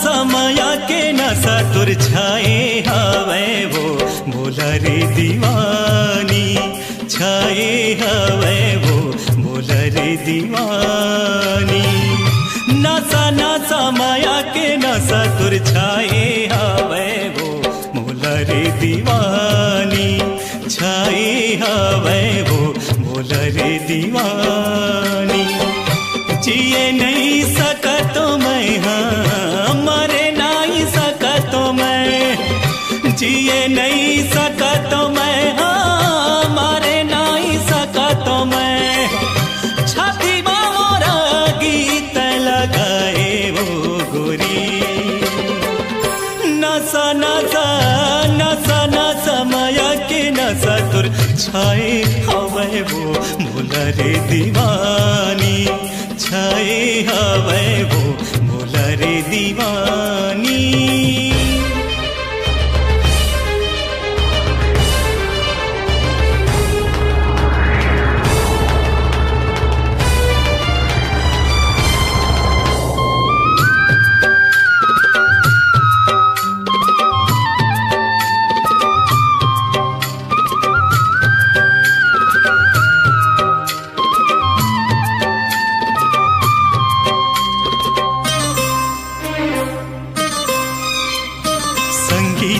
समया के नशा तुर छाए हवे वो बोला रे दीवानी छाए हवे वो बोला रे दीवानी नशा नशा माया के नशा तुर छाए हवे वो बोला रे दीवानी छाए हवे वो बोला रे दीवानी जिए नहीं सका तो मैं हाँ मरे नहीं सका तो मैं जिए नहीं सका तो मैं हाँ मरे नहीं सका तो मैं छाती मोरा गीत लगाए वो गोरी नशा नशा नशा नशा माया के नशा तुर छाए हवे वो बोला रे दीवानी छाए हवे वो बोला रे दीवानी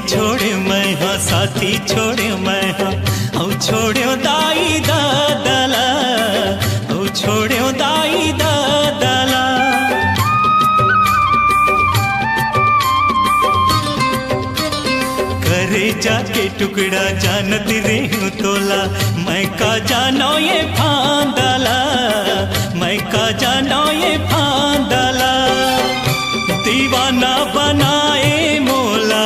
छोड़े मैं हाँ साथी छोड़े मैं हाँ औ छोड़ो दाई दादला औ छोड़ो दाई दादला करे जाके टुकड़ा जानत रे हूँ तोला मैं का जानो ये फांदला मैं का जानो ये फांदला दीवाना बनाए मोला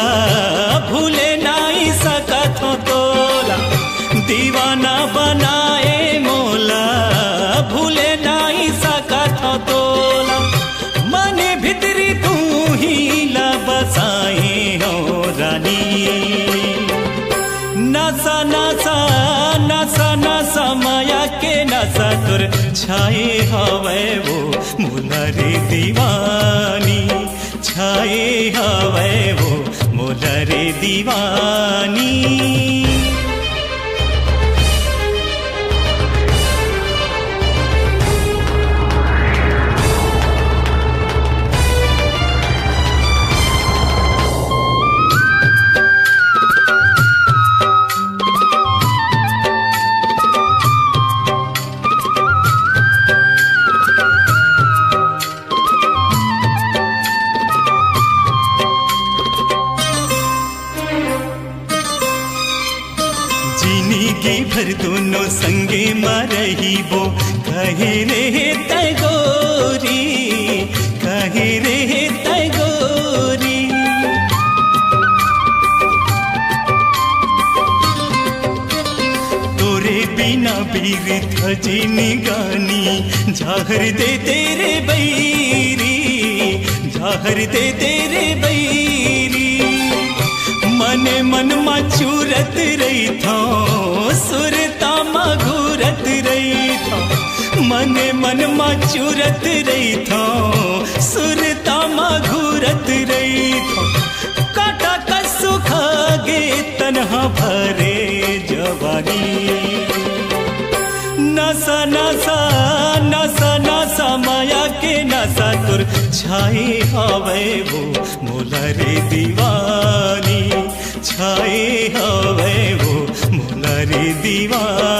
भूले नहीं सकत हो तोला दीवाना बनाए मोला भूले नहीं सकत हो तोला मने भीतरी तू ही ला बसाए हो रानी नशा नशा नशा नशा माया के नशा तुर छाए हवे वो बोला रे दीवानी छाए हवे वो बोला रे दीवानी जिंदगी भर दोनों संगे मरही वो कहे रे तगोरी कहे रे तगोरी तोरे बिना बीर थजी निगानी जाहर दे तेरे बैरी जाहर दे तेरे बैरी मने मन मचूरत रही था सुरता मघूरत रही था मने मन मचूरत रही था सुरता मघूरत रही था काटा का सुखा गे तन्हा भरे जवानी नशा नशा नशा नशा माया के नशा तुर छाए हवे वो बोला रे दीवानी छाए हवे वो बोला रे दीवानी